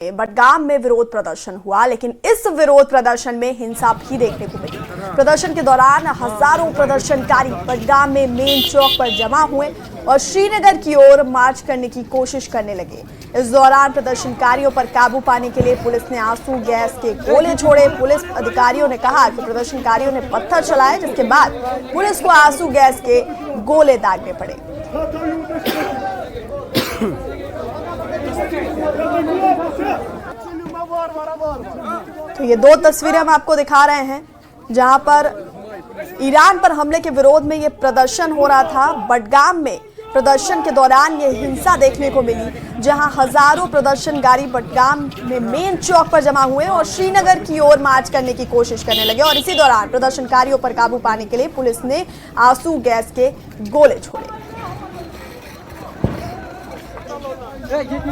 बडगाम में विरोध प्रदर्शन हुआ, लेकिन इस विरोध प्रदर्शन में हिंसा भी देखने को मिली। प्रदर्शन के दौरान हजारों प्रदर्शनकारी बडगाम में मेन चौक पर जमा हुए और श्रीनगर की ओर मार्च करने की कोशिश करने लगे। इस दौरान प्रदर्शनकारियों पर काबू पाने के लिए पुलिस ने आंसू गैस के गोले छोड़े। पुलिस अधिकारियों ने कहा कि प्रदर्शनकारियों ने पत्थर चलाए, जिसके बाद पुलिस को आंसू गैस के गोले दागने पड़े। तो ये दो तस्वीरें हम आपको दिखा रहे हैं जहां पर ईरान पर हमले के विरोध में ये प्रदर्शन हो रहा था। बडगाम में प्रदर्शन के दौरान ये हिंसा देखने को मिली, जहां हजारों प्रदर्शनकारी बडगाम में मेन चौक पर जमा हुए और श्रीनगर की ओर मार्च करने की कोशिश करने लगे। और इसी दौरान प्रदर्शनकारियों पर काबू पाने के लिए पुलिस ने आंसू गैस के गोले छोड़े। Hey, get